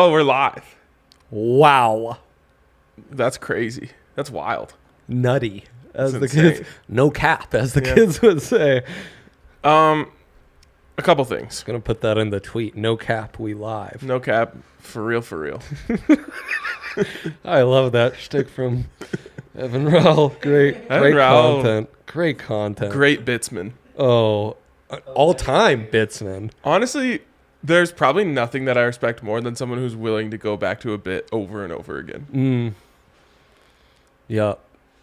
Oh, we're live. Wow. That's crazy. That's wild. Nutty, as That's the insane. kids. No cap, as the kids would say. A couple things. Gonna put that in the tweet. No cap, we live. No cap. For real, for real. I love that shtick from Evan Rowell. Great Rowell. content. Great content. Great bitsman. Oh, all-time bitsman. Honestly, there's probably nothing that I respect more than someone who's willing to go back to a bit over and over again. Yeah.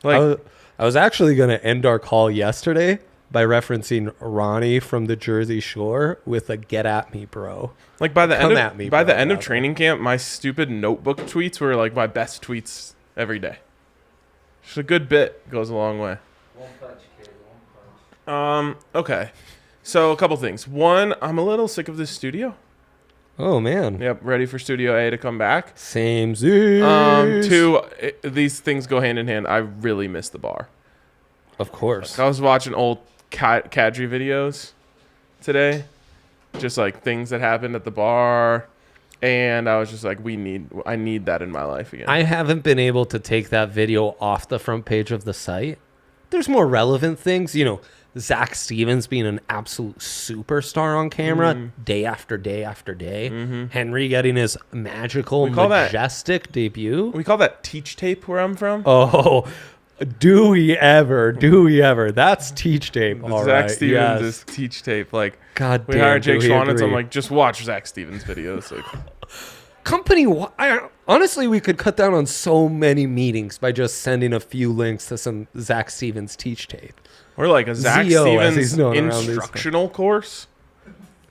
Like, I was actually going to end our call yesterday by referencing Ronnie from the Jersey Shore with a "Get at me, bro." like by the Come end at of me, by bro, the end of rather. training camp, my stupid notebook tweets were like my best tweets every day. Just a good bit goes a long way. Okay. So a couple things. One, I'm a little sick of this studio. Oh man. Yep, ready for Studio A to come back. Same Two, these things go hand in hand. I really miss the bar. Of course. I was watching old Kadri videos today, just like things that happened at the bar, and I was just like, I need that in my life again. I haven't been able to take that video off the front page of the site. There's more relevant things, Zach Stevens being an absolute superstar on camera day after day after day. Henry getting his magical, majestic debut. We call that teach tape where I'm from. Oh, do we ever? That's teach tape. All Zach right. Stevens Yes. is teach tape. Like, God we damn, hired Jake do we Schwanitz. I'm agree. like, just watch Zach Stevens videos. Like, Honestly, we could cut down on so many meetings by just sending a few links to some Zach Stevens teach tape. or like a Zach Zio, as he's Stevens known around these instructional course.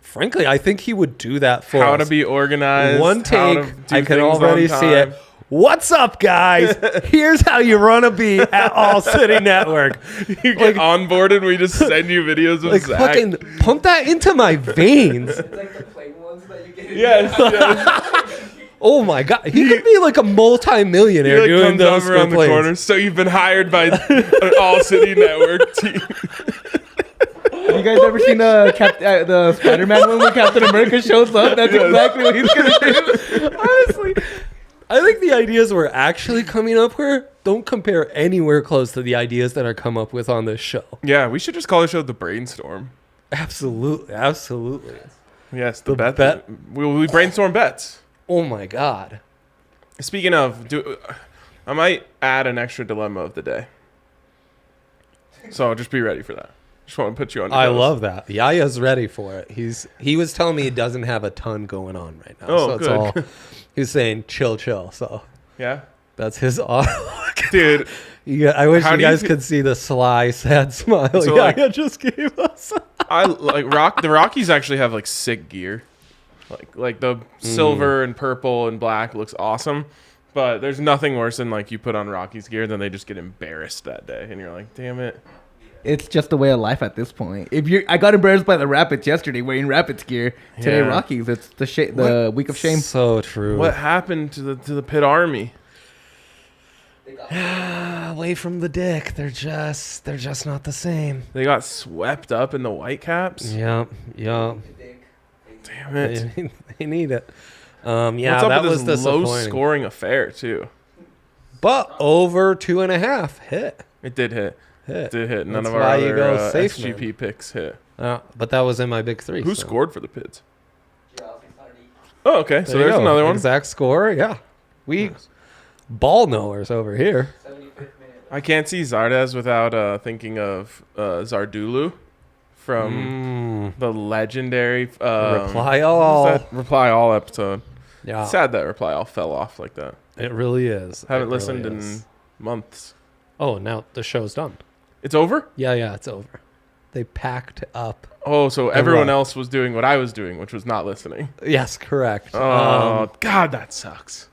Frankly, I think he would do that for How us. to be organized. One how to take, do I can things already on see it. time. What's up, guys? Here's how you run a beat at All City Network. You get onboarded. We just send you videos of Like, Zach. fucking pump that into my veins. It's like the plain ones that you get. Yes. Oh my God. He could be like a multi-millionaire He like doing comes those over on the plays. corner. So you've been hired by an All City Network team. Have you guys ever seen the Spider-Man one where Captain America shows up? That's exactly what he's gonna do. Honestly, I think the ideas we're actually coming up with don't compare anywhere close to the ideas that are come up with on this show. Yeah, we should just call the show the Brainstorm. Absolutely. Yes, The bet. bet- We brainstorm bets. Oh my God. Speaking of, I might add an extra dilemma of the day. So just be ready for that. Just want to put you on. I love that. Yaya's ready for it. He was telling me he doesn't have a ton going on right now. Oh, so it's good. all he's saying chill. So Yeah, that's his outlook. dude. I wish How you do you guys fe- could see the sly, sad smile So, Yaya just gave us. I like the Rockies actually have like sick gear, like the silver and purple and black looks awesome. But there's nothing worse than like you put on Rockies gear, then they just get embarrassed that day, and you're like, damn it. It's just the way of life at this point. I got embarrassed by the Rapids yesterday wearing Rapids gear. Today Yeah. Rockies. It's the week of shame. So true. What happened to the Pitt Army? Away from the dick. They're just not the same. They got swept up in the Whitecaps. Yep. Damn it. They need it. Yeah, What's up that with was this low disappointing. scoring affair too? But over 2.5 hit. It did hit. It did hit. None That's of our why you other go safe, SGP picks hit. But that was in my big three. Who so. scored for the Pids? Oh, okay. So There you there's go. another one. Exact score. Yeah. We ball knowers over here. I can't see Zardes without thinking of Zardulu from the legendary Reply what all. was that? Reply All episode. Yeah. Sad that Reply All fell off like that. It really is. Haven't It listened really in is. months. Oh, now the show's done. It's over? Yeah, it's over. They packed up. Oh, so everyone what? else was doing what I was doing, which was not listening. Yes, correct. Oh, God, that sucks.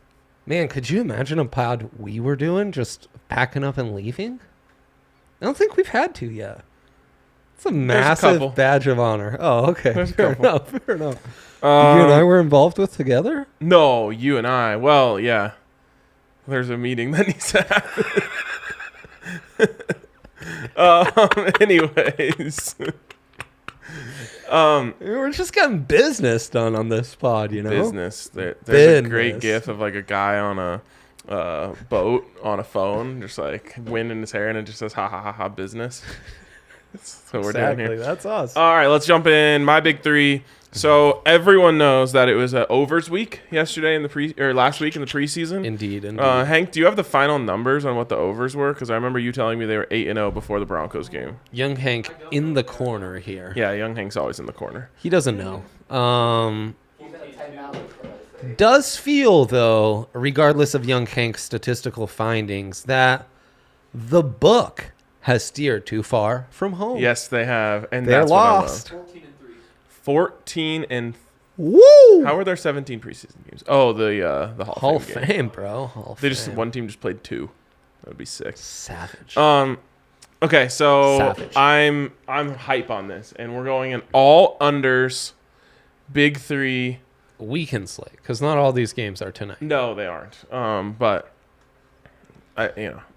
Man, could you imagine a pod we were doing just packing up and leaving? I don't think we've had to yet. It's a couple. massive badge of honor. Oh, okay. There's a Fair couple. enough. You and I were involved with together? No, you and I. Well, yeah. There's a meeting that needs to happen. Anyways. We're just getting business done on this pod, you know? Business. There's a great Business. gif of like a guy on a boat on a phone, just like wind in his hair, and it just says "ha ha ha ha" business. That's what we're doing here. That's us. All right, let's jump in. My big three. So everyone knows that it was an overs week yesterday in the last week in the preseason. Indeed. Hank, do you have the final numbers on what the overs were? Because I remember you telling me they were 8-0 before the Broncos game. Young Hank in the corner here. Yeah, young Hank's always in the corner. He doesn't know. Does feel, though, regardless of Young Hank's statistical findings, that the book has steered too far from home. Yes, they have, and They're that's lost. what I love. 14 and Woo! how were there 17 preseason games? Oh, the Hall Hall of of Fame game. Fame, bro. Hall of They just Fame. one team just played 2. That would be sick. Savage. Okay, so Savage. I'm hype on this, and we're going in all unders, big 3. We can slay, because not all these games are tonight. No, they aren't. But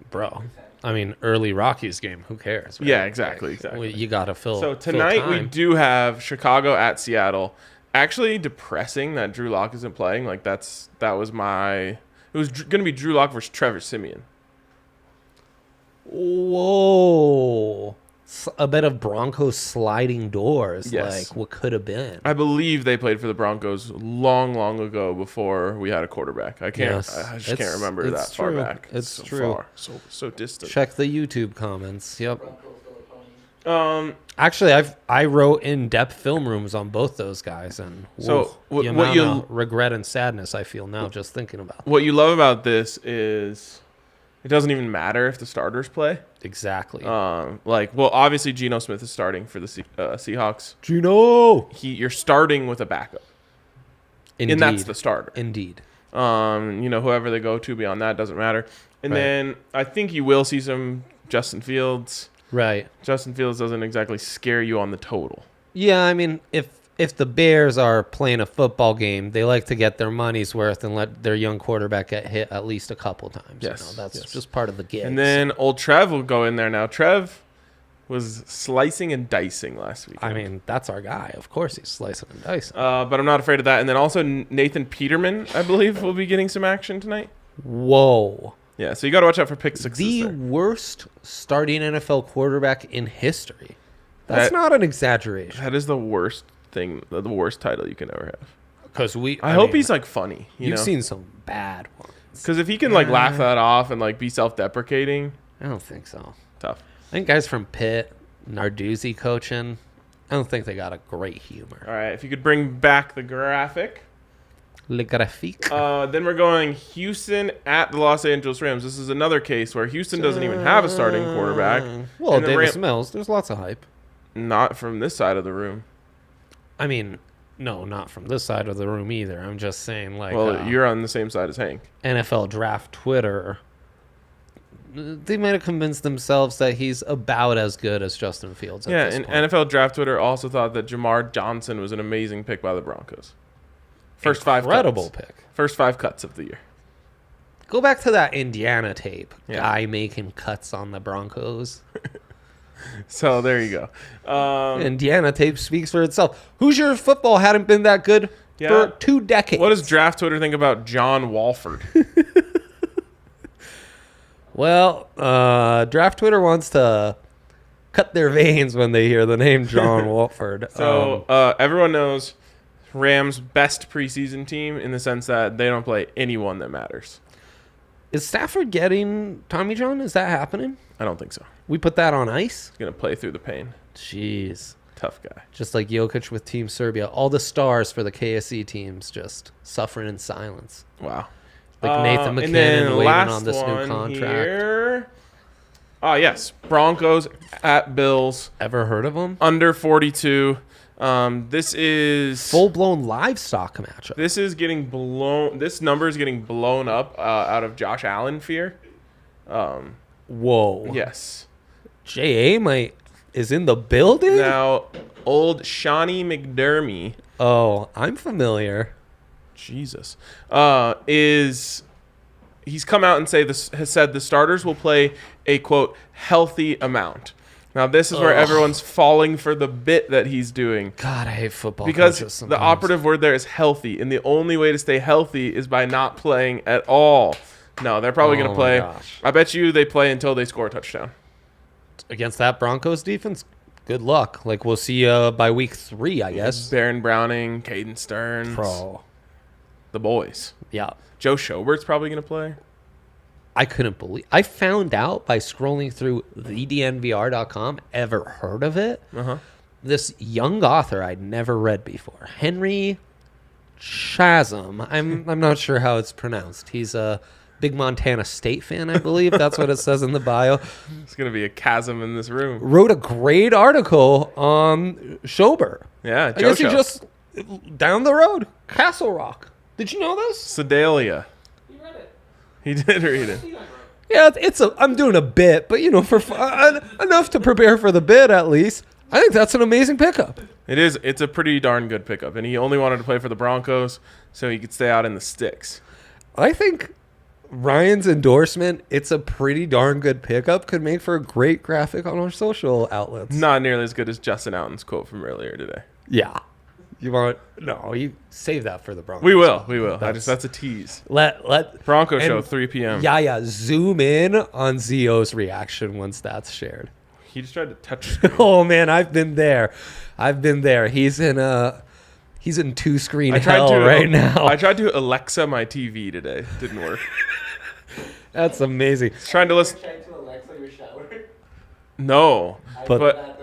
Bro. I mean, early Rockies game. Who cares? Right? yeah, exactly. You got to fill. So fill tonight we time. do have Chicago at Seattle. Actually, depressing that Drew Lock isn't playing. Like that was my. It was going to be Drew Lock versus Trevor Siemian. Whoa. A bit of Broncos sliding doors, Yes. like what could have been. I believe they played for the Broncos long ago before we had a quarterback. I can't. Yes. I just can't remember It's that far true. back. It's so true. Far, so distant. Check the YouTube comments. Yep. Um. Actually, I wrote in-depth film rooms on both those guys, and So, the what amount you- of regret and sadness I feel now just thinking about. What you love about this is it doesn't even matter if the starters play. Exactly. Obviously Geno Smith is starting for the Seahawks. Gino. You're starting with a backup, Indeed. and that's the starter. Indeed. Whoever they go to beyond that doesn't matter. And Right. then I think you will see some Justin Fields. Right. Justin Fields doesn't exactly scare you on the total. Yeah, I mean, if the Bears are playing a football game, they like to get their money's worth and let their young quarterback get hit at least a couple times. Yes, That's yes. just part of the game. And then old Trev will go in there now. Trev was slicing and dicing last week. I mean, that's our guy. Of course he's slicing and dicing. But I'm not afraid of that. And then also Nathan Peterman, I believe, will be getting some action tonight. Whoa. Yeah, so you got to watch out for pick sixes The there. worst starting NFL quarterback in history. That's That- not an exaggeration. That is the worst thing, the worst title you can ever have. Because I hope he's like funny. You've know? seen some bad ones. Because if he can like laugh that off and like be self-deprecating, I don't think so. tough. I think guys from Pitt, Narduzzi coaching, I don't think they got a great humor. All right, if you could bring back the graphic. Le graphique. Then we're going Houston at the Los Angeles Rams. This is another case where Houston doesn't even have a starting quarterback. Well, and the Davis Mills, there's lots of hype. Not from this side of the room. I mean, no, not from this side of the room either. I'm just saying, like, Well, you're on the same side as Hank. NFL draft Twitter, they might have convinced themselves that he's about as good as Justin Fields. At Yeah, this and point. NFL draft Twitter also thought that Jamar Johnson was an amazing pick by the Broncos. First Incredible 5 cuts. pick. First 5 cuts of the year. Go back to that Indiana tape. Yeah. Guy making cuts on the Broncos. So there you go. Indiana tape speaks for itself. Hoosier football hadn't been that good Yeah. for 2 decades. What does draft Twitter think about John Walford? Well, draft Twitter wants to cut their veins when they hear the name John Watford. So everyone knows Rams' best preseason team in the sense that they don't play anyone that matters. Is Stafford getting Tommy John? Is that happening? I don't think so. We put that on ice? He's going to play through the pain. Jeez. Tough guy. Just like Jokic with Team Serbia. All the stars for the KSE teams just suffering in silence. Wow. Like Nathan And McKinnon then waiting last on this new one contract. here. Yes. Broncos at Bills. Ever heard of him? Under 42. This is Full-blown livestock matchup. This is getting blown. This number is getting blown up out of Josh Allen fear. Whoa. Yes. J.A. is in the building? Now, old Shawnee McDermott. Oh, I'm familiar. Jesus. He's come out and has said the starters will play a quote healthy amount. Now, this is where everyone's falling for the bit that he's doing. God, I hate football Because coaches the sometimes. operative word there is healthy, and the only way to stay healthy is by not playing at all. No, they're probably going to my play. gosh. I bet you they play until they score a touchdown. Against that Broncos defense, good luck. Like, we'll see by week 3, I guess. Baron Browning, Caden Stearns, Bro. the boys. Yeah. Joe Schobert's probably going to play. I couldn't believe. I found out by scrolling through thednvr.com. Ever heard of it? This young author I'd never read before, Henry Chasm. I'm not sure how it's pronounced. He's a big Montana State fan, I believe. That's what it says in the bio. It's going to be a chasm in this room. Wrote a great article on Schober. Yeah, I guess he Joe just down the road, Castle Rock. Did you know this? Sedalia. He did read it. Yeah, I'm doing a bit, but for enough to prepare for the bit at least. I think that's an amazing pickup. It is. It's a pretty darn good pickup, and he only wanted to play for the Broncos so he could stay out in the sticks. I think Ryan's endorsement, it's a pretty darn good pickup, could make for a great graphic on our social outlets. Not nearly as good as Justin Allen's quote from earlier today. Yeah. You save that for the Broncos. We will. That's a tease. Let Bronco show 3 p.m. Yeah. Zoom in on Zio's reaction once that's shared. He just tried to touch. Oh man, I've been there. He's in two-screen hell right now. I tried to Alexa my TV today. Didn't work. That's amazing. Trying to listen. to Alexa your shower. No, but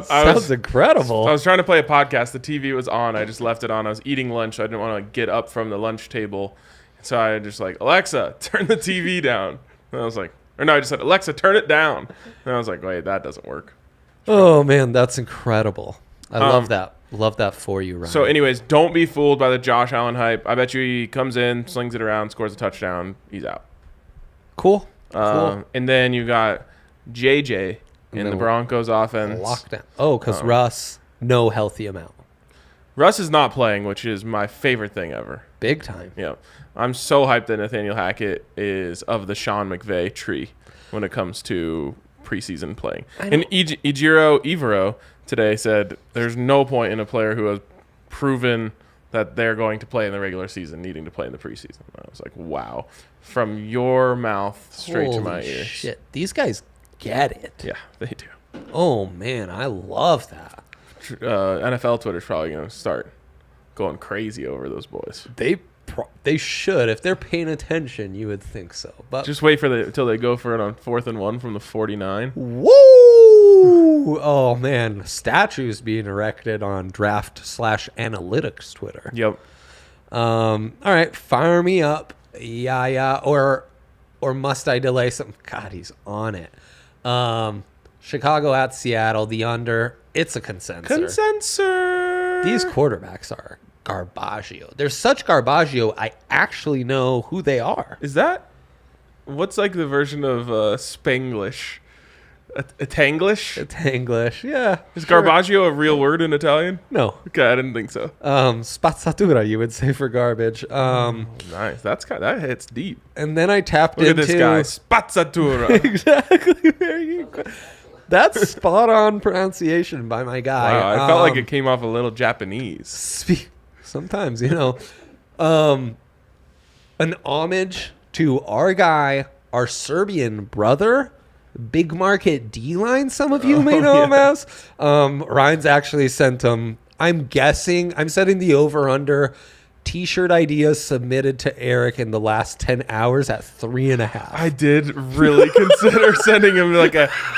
Sounds incredible. I was trying to play a podcast. The TV was on. I just left it on. I was eating lunch. I didn't want to get up from the lunch table, so I just Alexa, turn the TV down. And I was like, I just said, Alexa, turn it down. And I was like, wait, that doesn't work. Oh man, that's incredible. I love that. Love that for you, Ryan. So, anyways, don't be fooled by the Josh Allen hype. I bet you he comes in, slings it around, scores a touchdown. He's out. Cool. And then you got JJ in the Broncos offense. Lockdown. Oh, because Russ, no healthy amount. Russ is not playing, which is my favorite thing ever. Big time. Yeah. I'm so hyped that Nathaniel Hackett is of the Sean McVay tree when it comes to preseason playing. And Ejiro Evero today said there's no point in a player who has proven that they're going to play in the regular season needing to play in the preseason. I was like, wow. From your mouth straight to my ears. Shit. These guys get it. Yeah, they do. Oh, man. I love that. NFL Twitter's probably going to start going crazy over those boys. They should. If they're paying attention, you would think so. But just wait for until they go for it on 4th and 1 from the 49. Woo! Oh, man. Statues being erected on draft/analytics Twitter. Yep. All right. Fire me up. Yeah. Or must I delay something? God, he's on it. Chicago at Seattle, the under. It's a consensus. These quarterbacks are garbaggio. They're such garbaggio, I actually know who they are. Is that what's like the version of Spanglish? A Tanglish? A Tanglish, yeah. Is garbaggio a real word in Italian? No. Okay, I didn't think so. Spazzatura, you would say for garbage. Nice. That hits deep. And then I tapped Look into at this guy. Spazzatura. Exactly. There you go. That's spot on pronunciation by my guy. Wow, I felt like it came off a little Japanese. Sometimes, an homage to our guy, our Serbian brother, big market D-line, some of you may know him as. Ryan's actually sent him, I'm setting the over-under T-shirt ideas submitted to Eric in the last 10 hours at 3.5. I did really consider sending him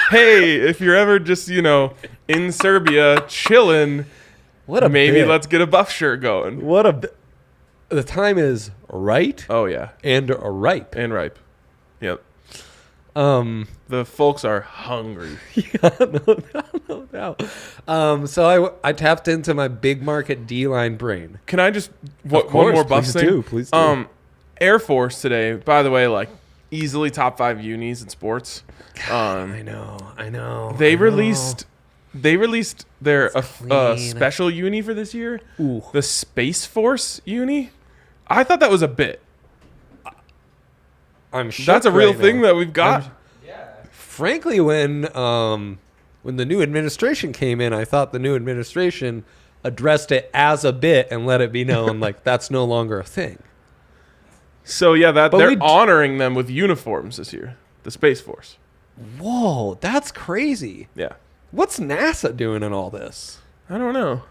hey, if you're ever just, in Serbia chilling, let's get a buff shirt going. The time is right. Oh, yeah. And ripe. Yep. The folks are hungry. Yeah, no doubt. So I tapped into my big market D-line brain. Can I just one more buff thing? Please do. Air Force today, by the way, easily top 5 unis in sports. I know. They released their clean. special uni for this year. Ooh. The Space Force uni. I thought that was a bit. I'm shook That's a real right thing now. that we've got. Frankly, when when the new administration came in, I thought the new administration addressed it as a bit and let it be known like that's no longer a thing. So yeah, But they're we- honoring them with uniforms this year. The Space Force. Whoa, that's crazy. Yeah. What's NASA doing in all this? I don't know.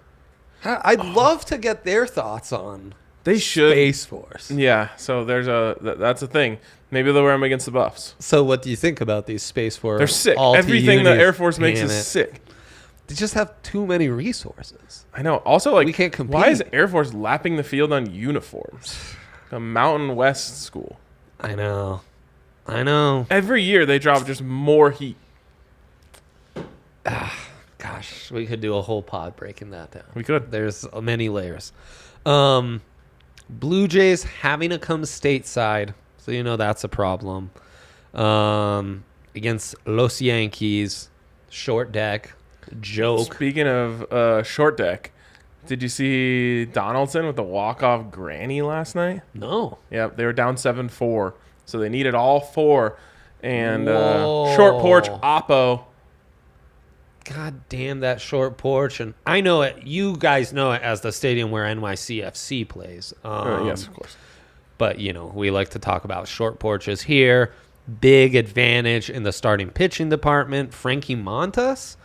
I'd love to get their thoughts on They should. Space Force. Yeah. So that's a thing. Maybe they'll wear them against the Buffs. So what do you think about these Space Force? They're sick. alti Everything the unis? Air Force makes Damn is it. sick. They just have too many resources. I know. Also, like, We can't compete. why is Air Force lapping the field on uniforms? A Mountain West school. I know. Every year they drop just more heat. Gosh, we could do a whole pod breaking that down. We could. There's many layers. Blue Jays having to come stateside, so you know that's a problem. Against Los Yankees, short deck, joke. Speaking of short deck, did you see Donaldson with the walk-off granny last night? No. Yep, they were down 7-4, so they needed all four. And Whoa. short porch Oppo. God damn that short porch. And I know it. You guys know it as the stadium where NYCFC plays. Yes, of course. But, you know, we like to talk about short porches here. Big advantage in the starting pitching department. Frankie Montas,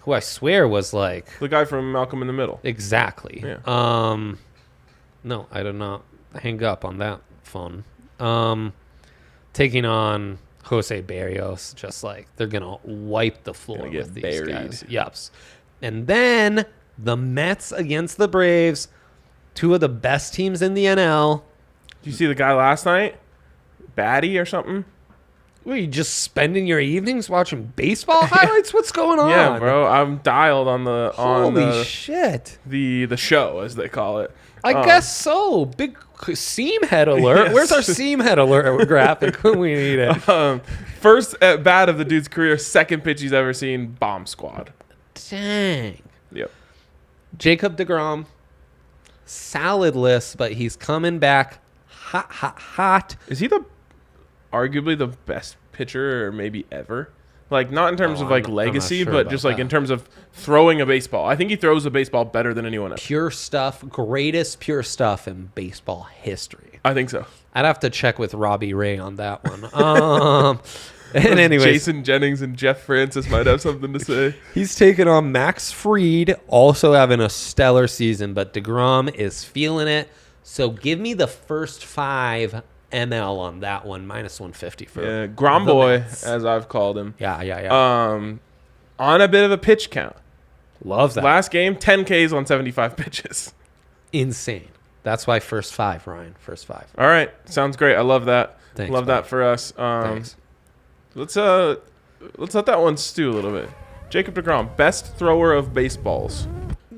who I swear was like... The guy from Malcolm in the Middle. Exactly. Yeah. No, I did not hang up on that phone. Taking on Jose Barrios, just like they're gonna wipe the floor Gonna get with these buried. guys. Yups. And then the Mets against the Braves, two of the best teams in the NL. Did you see the guy last night? Batty or something? Were you just spending your evenings watching baseball highlights? What's going on? Yeah, bro. I'm dialed on the Holy shit. the show, as they call it. I guess so. Big seam head alert. Yes. Where's our seam head alert graphic when we need it? First at bat of the dude's career, second pitch he's ever seen, bomb squad. Dang. Yep. Jacob deGrom, salad-less, but he's coming back hot. Is he arguably the best pitcher or maybe ever? Like, not in terms of like I'm not legacy, sure but about just like that. in terms of throwing a baseball. I think he throws a baseball better than anyone else. Pure stuff, greatest pure stuff in baseball history. I think so. I'd have to check with Robbie Ray on that one. And anyways, Jason Jennings and Jeff Francis might have something to say. he's taking on Max Fried, also having a stellar season, but DeGrom is feeling it. So give me the first 5 ML on that one, minus 150 for Yeah, the Gromboy, Mets. as I've called him. Yeah. On a bit of a pitch count. Love that. Last game, 10 Ks on 75 pitches. Insane. That's why first 5, Ryan. First 5. All right, sounds great. I love that. Thanks, love bud. that for us. Thanks. Let's let that one stew a little bit. Jacob deGrom, best thrower of baseballs.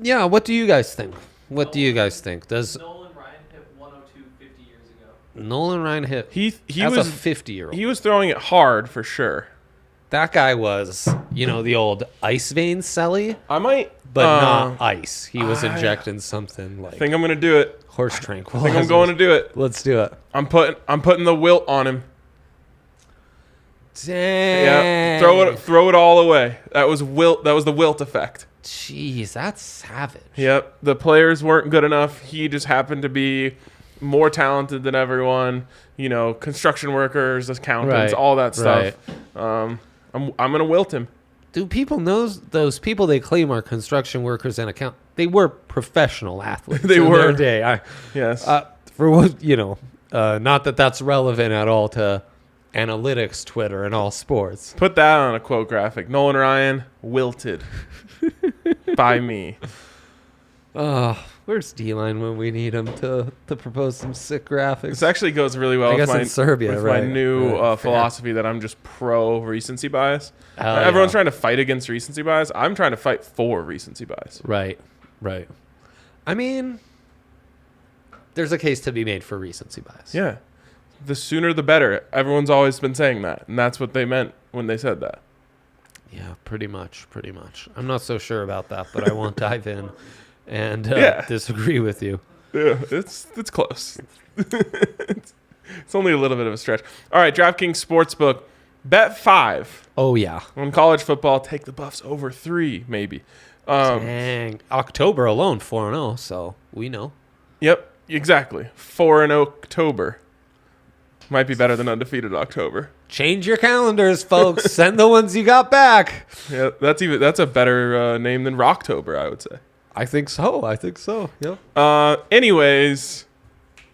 Yeah, what do you guys think? Does Nolan Ryan hit 102 50 years ago. Nolan Ryan hit He as was a 50-year-old? he was throwing it hard for sure. That guy was, the old ice vein celly, I might, but not ice. He was injecting something like think I'm gonna do it. horse I tranquilizers. think I'm going to do it. Let's do it. I'm putting the wilt on him. Dang. Yeah, throw it all away. That was wilt. That was the wilt effect. Jeez, that's savage. Yep, the players weren't good enough. He just happened to be more talented than everyone. Construction workers, accountants, Right, all that stuff. right. I'm gonna wilt him. Do people know those people they claim are construction workers and account? They were professional athletes. They in were. their day. Yes. For what not that that's relevant at all to analytics, Twitter, and all sports. Put that on a quote graphic. Nolan Ryan wilted by me. Where's D-Line when we need him to propose some sick graphics? This actually goes really well I with guess in Serbia, with right, my new right, fair. philosophy that I'm just pro recency bias. Hell Everyone's yeah. trying to fight against recency bias. I'm trying to fight for recency bias. Right. I mean, there's a case to be made for recency bias. Yeah. The sooner the better. Everyone's always been saying that. And that's what they meant when they said that. Yeah, pretty much. I'm not so sure about that, but I won't dive in and Yeah. disagree with you. Yeah, it's close. It's only a little bit of a stretch. All right, DraftKings Sportsbook. Bet 5 Oh, yeah. on college football. Take the Buffs over 3, maybe. Dang. October alone, 4-0, so we know. Yep, exactly. 4 in October. Might be better than undefeated October. Change your calendars, folks. Send the ones you got back. Yeah, that's a better name than Rocktober, I would say. I think so. Yep. Anyways,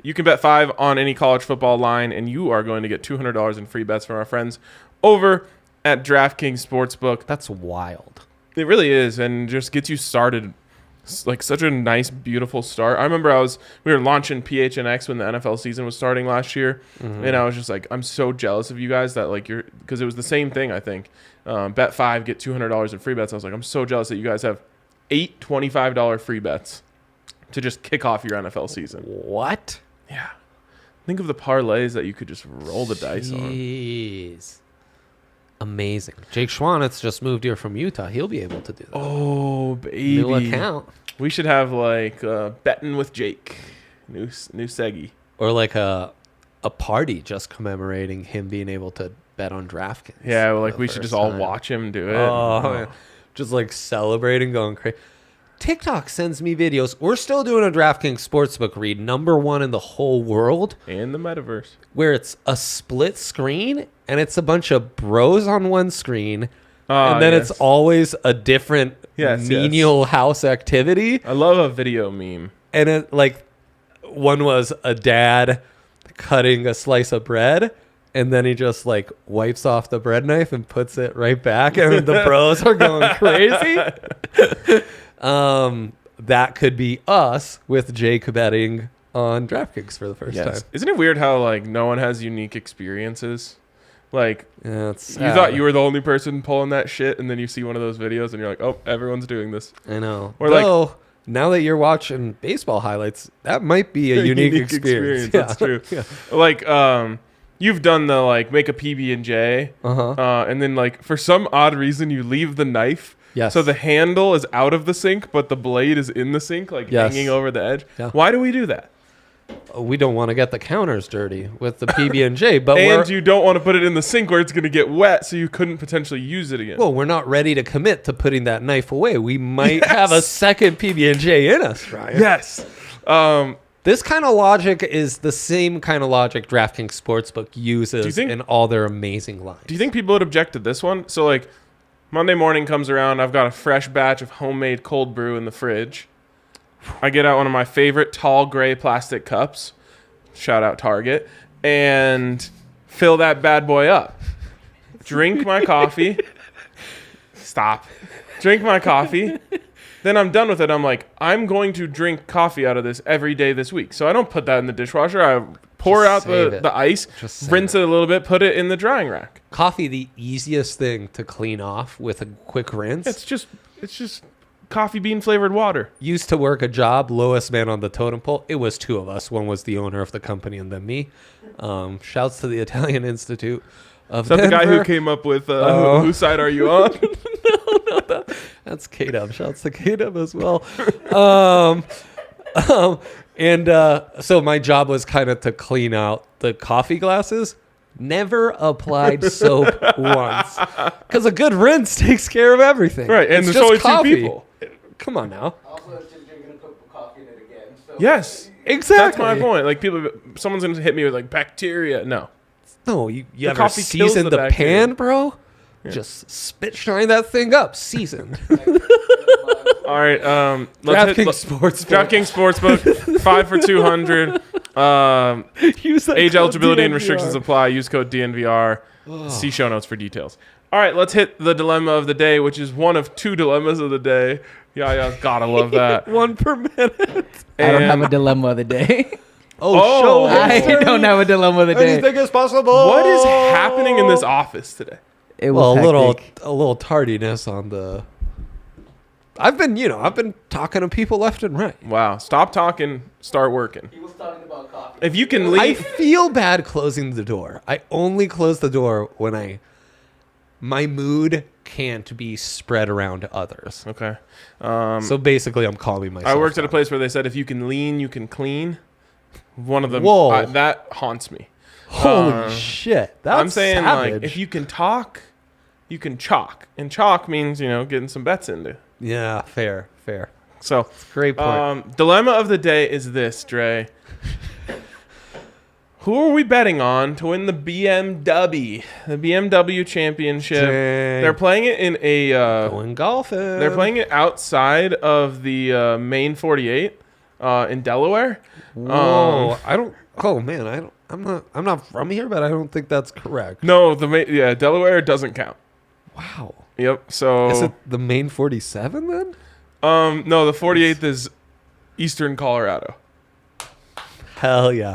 you can bet 5 on any college football line, and you are going to get $200 in free bets from our friends over at DraftKings Sportsbook. That's wild. It really is, and just gets you started. Like such a nice, beautiful start. I remember we were launching PHNX when the NFL season was starting last year, and I was just like, I'm so jealous of you guys that like because it was the same thing. I think bet 5, get $200 in free bets. I was like, I'm so jealous that you guys have 8 $25 free bets to just kick off your NFL season. What? Yeah, think of the parlays that you could just roll the dice on. Jeez. Amazing. Jake Schwanitz just moved here from Utah. He'll be able to do that. Oh baby, New account. We should have like betting with Jake, new Seggy. Or like a party just commemorating him being able to bet on DraftKings. Yeah, well, like for we the should first just all time. watch him do it. Oh, man. Just like celebrating, going crazy. TikTok sends me videos. We're still doing a DraftKings Sportsbook read, #1 in the whole world, And the metaverse. where it's a split screen and it's a bunch of bros on one screen. And then yes. it's always a different menial house activity. I love a video meme. And it like one was a dad cutting a slice of bread, and then he just like wipes off the bread knife and puts it right back, and the bros are going crazy. That could be us with Jake betting on DraftKings for the first time. Isn't it weird how like no one has unique experiences? Like Yeah, it's you thought you were the only person pulling that shit, and then you see one of those videos and you're like, oh, everyone's doing this. I know. Or Though, now that you're watching baseball highlights, that might be a unique experience. That's true. Yeah. Like you've done the like make a PB&J, and then like for some odd reason you leave the knife. Yes. So the handle is out of the sink, but the blade is in the sink, like hanging over the edge. Yeah. Why do we do that? We don't want to get the counters dirty with the PB&J, but And you don't want to put it in the sink where it's going to get wet, so you couldn't potentially use it again. well, we're not ready to commit to putting that knife away. We might have a second PB&J in us, Ryan. Yes. This kind of logic is the same kind of logic DraftKings Sportsbook uses in all their amazing lines. Do you think people would object to this one? So, like, Monday morning comes around, I've got a fresh batch of homemade cold brew in the fridge. I get out one of my favorite tall gray plastic cups, shout out Target, and fill that bad boy up. Drink my coffee. Stop. Drink my coffee. Then I'm done with it. I'm like, I'm going to drink coffee out of this every day this week. So I don't put that in the dishwasher. I pour out the ice, rinse it a little bit, put it in the drying rack. Coffee, the easiest thing to clean off with a quick rinse. It's just coffee bean flavored water. Used to work a job, lowest man on the totem pole. It was two of us. One was the owner of the company and then me. Shouts to the Italian Institute of Is that Denver. the guy who came up with whose side are you on? No, that's K-Dub. Shouts to K-Dub as well. So my job was kind of to clean out the coffee glasses. Never applied soap once. Because a good rinse takes care of everything. Right, and It's there's just only coffee. 2 people. Come on now. Also, it's just you're gonna put coffee in it again. So Yes. Exactly. That's my point. Like someone's going to hit me with like bacteria. No. No, you ever coffee kills seasoned the the bacteria. pan, bro? Yeah. Just spit shine that thing up. Seasoned. All right. DraftKings Sportsbook. DraftKings Sportsbook. 5 for 200. Use that Age code eligibility and DNVR. restrictions apply. Use code DNVR. See show notes for details. All right, let's hit the dilemma of the day, which is one of 2 dilemmas of the day. Yeah, gotta love that. One per minute. I don't have a dilemma of the day. Oh, show I don't have a dilemma of the day. Anything is possible. What is happening in this office today? It Well, was a little tardiness on the. I've been talking to people left and right. Wow. Stop talking. Start working. He was talking about coffee. If you can I leave. feel bad closing the door. I only close the door when my mood can't be spread around to others. Okay. So basically, I'm calming myself. I worked at a down. place where they said if you can lean, you can clean. One of them. Whoa. That haunts me. Holy shit. That's I'm saying, savage. like, if you can talk, you can chalk. And chalk means, getting some bets into. Yeah, fair. So, Great point. dilemma of the day is this, Dre. Who are we betting on to win the BMW championship? Dang. They're playing it in a. Going golfing. They're playing it outside of the main 48 in Delaware. Whoa. I'm not from here, but I don't think that's correct. No, Delaware doesn't count. Wow. Yep. So Is it the main 47 then? no, the 48th is Eastern Colorado. Hell yeah.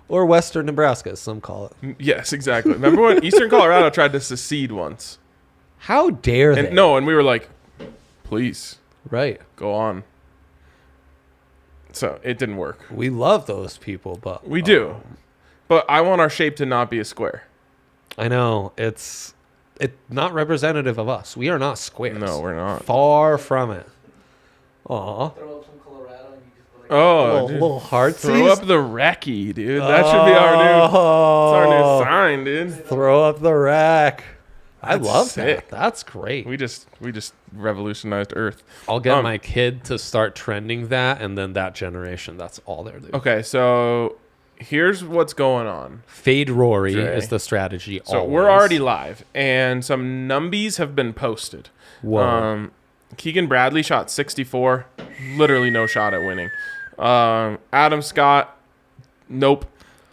Or Western Nebraska, as some call it. Yes, exactly. Remember when Eastern Colorado tried to secede once? How dare they? And we were like, please Right. go on. So it didn't work. We love those people, but We do. But I want our shape to not be a square. I know it's not representative of us. We are not squares. No, we're not. Far from it. Aw. Throw up some Colorado and you just go like, Oh, dude. Little heartsies. Throw up the Racky, dude. That should be our new sign, dude. Throw up the rack. I That's love sick. that. That's great. We just revolutionized Earth. I'll get my kid to start trending that, and then that generation, that's all they're doing. Okay, so here's what's going on. Fade Rory Dre. is the strategy. So always. we're already live, and some numbies have been posted. Whoa. Keegan Bradley shot 64. Literally no shot at winning. Adam Scott, nope.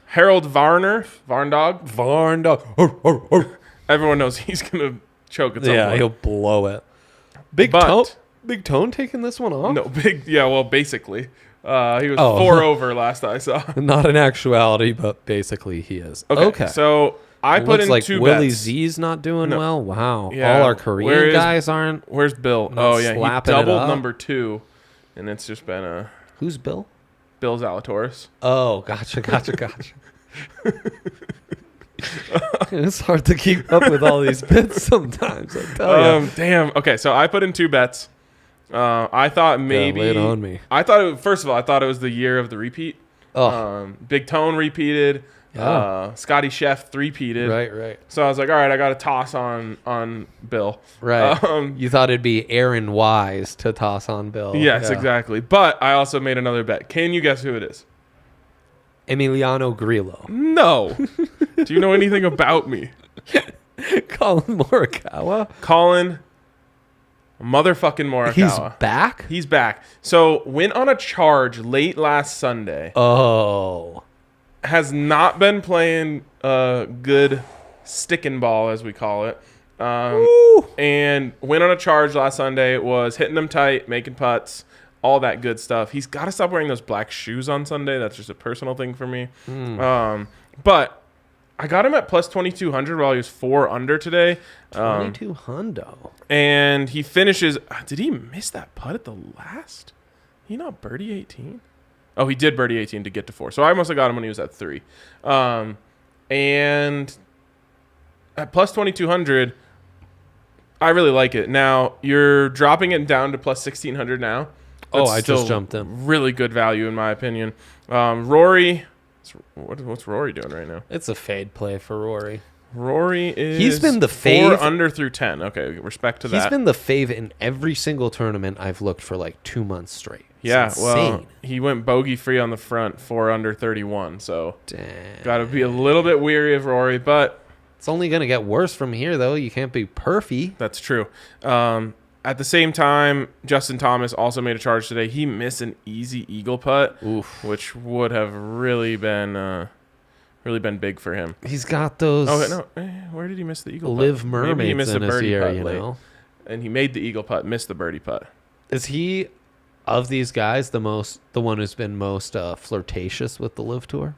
Harold Varner, Varndog. Varndog. Everyone knows he's going to choke at some Yeah, point. he'll blow it. Big Tone taking this one off? No, basically. He was Oh. 4 over last I saw. Not in actuality, but basically he is. Okay. So I put Looks in like 2 Willie bets. Z's not doing No. well. Wow. Yeah, All our where Korean is- guys aren't. Where's Bill? Not Oh, yeah, he slapping it doubled up. number 2, and it's just been Who's Bill? Bill Zalatoris. Oh, gotcha. It's hard to keep up with all these bits sometimes, I tell you. Damn. Okay, so I put in 2 bets. I thought maybe lay it on me. First of all, I thought it was the year of the repeat. Oh, Big Tone repeated. Yeah. Scotty Chef three-peated. right. So I was like, all right, I got to toss on Bill. Right. You thought it'd be Aaron Wise to toss on Bill. Yes, Yeah. exactly. But I also made another bet. Can you guess who it is? Emiliano Grillo. No. Do you know anything about me? Colin Morikawa. Colin motherfucking Morikawa. He's back? He's back. So went on a charge late last Sunday. Oh. Has not been playing good sticking ball, as we call it. And went on a charge last Sunday. Was hitting them tight, making putts, all that good stuff. He's got to stop wearing those black shoes on Sunday. That's just a personal thing for me. But I got him at plus 2,200 while he was 4 under today. 22 hundo. And he finishes. Did he miss that putt at the last? He not birdie 18? Oh, he did birdie 18 to get to 4. So I must have got him when he was at 3. And at plus 2,200, I really like it. Now, you're dropping it down to plus 1,600 now. Oh, That's I just still jumped in. Really good value, in my opinion. Rory, what's Rory doing right now? It's a fade play for Rory. Rory is He's been the 4 fave. under through 10. Okay, respect to He's that. been the fave in every single tournament I've looked for like 2 months straight. It's Yeah, well, insane. he went bogey free on the front, 4 under 31. So Damn. got to be a little bit weary of Rory, but It's only going to get worse from here, though. You can't be perfy. that's true. At the same time, Justin Thomas also made a charge today. He missed an easy eagle putt, which would have really been big for him. He's got those Oh no, where did he miss the eagle live putt? Maybe he mermaids missed in a his birdie ear, putt you late. know? And he made the eagle putt, missed the birdie putt. Is he, of these guys, the one who's been most flirtatious with the live tour?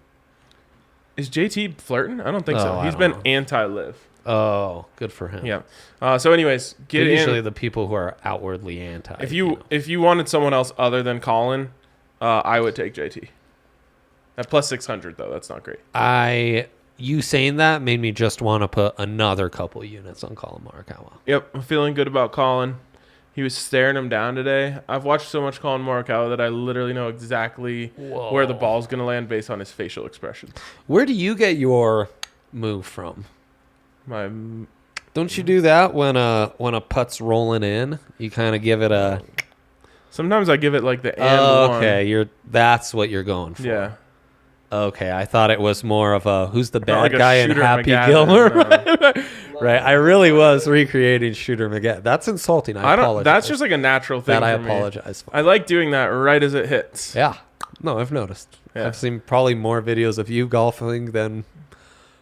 Is JT flirting? I don't think so. Oh, I He's don't been know. anti-live. Oh, good for him. Yeah. So anyways, They're get usually in. the people who are outwardly anti. If you wanted someone else other than Colin, I would take JT. At plus 600 though, that's not great. You saying that made me just want to put another couple units on Colin Morikawa. Yep, I'm feeling good about Colin. He was staring him down today. I've watched so much Colin Morikawa that I literally know exactly where the ball's going to land based on his facial expressions. Where do you get your move from? Don't you do that when a putt's rolling in? You kind of give it a. Sometimes I give it like the and one. Okay, that's what you're going for. Yeah. Okay, I thought it was more of a who's the bad like a guy in Shooter Happy McGavin, Gilmore. Right, I really was recreating Shooter McGavin. That's insulting. I apologize. That's just like a natural thing. that I for me. apologize for. I like doing that right as it hits. Yeah, no, I've noticed. Yeah. I've seen probably more videos of you golfing than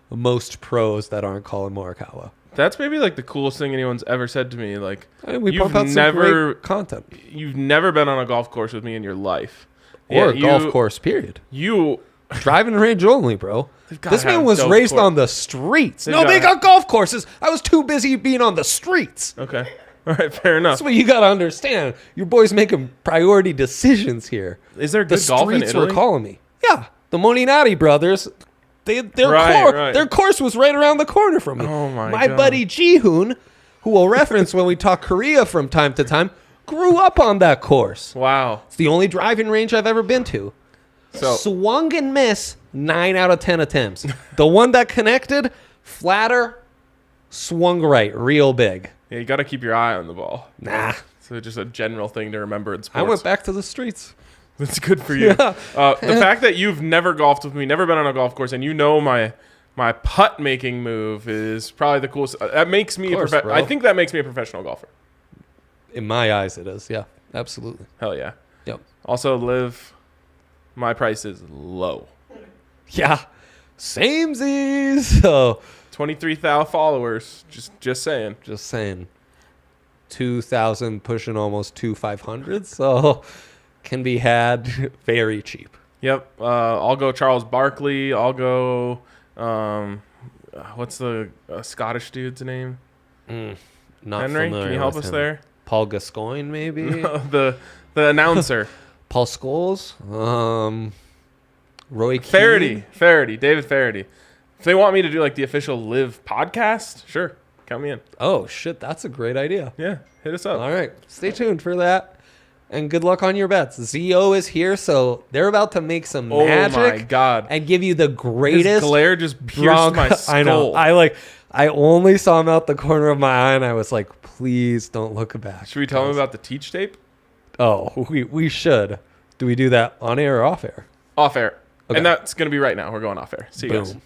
most pros that aren't Colin Morikawa. That's maybe like the coolest thing anyone's ever said to me. Like, I mean, we you've pump out some great content. You've never been on a golf course with me in your life, Or a golf course, period. You Driving range only, bro. This man was raised on the streets. Nobody got golf courses. I was too busy being on the streets. Okay. All right, fair enough. That's what you got to understand. Your boy's making priority decisions here. Is there good golf in The streets Italy? were calling me. Yeah. The Molinari brothers, their course was right around the corner from me. Oh, my My God. buddy Jihoon, who we'll reference when we talk Korea from time to time, grew up on that course. Wow. It's the only driving range I've ever been to. So Swung and miss 9 out of 10 attempts. The one that connected, flatter, swung right, real big. yeah, you got to keep your eye on the ball. Nah. So just a general thing to remember in sports. I went back to the streets. That's good for you. Yeah. The fact that you've never golfed with me, never been on a golf course, and you know my putt making move is probably the coolest. That makes me course, bro. I think that makes me a professional golfer. In my eyes, it is. Yeah, absolutely. Hell yeah. Yep. Also, my price is low. Yeah. Samesies. So 23,000 followers. Just saying. just saying. 2,000 pushing almost 2,500. So can be had very cheap. Yep. I'll go Charles Barkley. I'll go. What's the Scottish dude's name? Not Henry. familiar Can you help with us him. there? Paul Gascoigne, maybe. the announcer. Paul Scholes. Roy Faraday. Keane. David Faraday. If they want me to do like the official Live podcast, sure. Count me in. Oh, shit. That's a great idea. Yeah. Hit us up. All right. Stay tuned for that. And good luck on your bets. ZO is here, so they're about to make some magic. Oh, my God. And give you the greatest. His glare just pierced my skull. I know. I only saw him out the corner of my eye, and I was like, please don't look back. Should we tell him about the teach tape? Oh, we should. Do we do that on air or off air? Off air. Okay. And that's going to be right now. We're going off air. See you guys. Boom.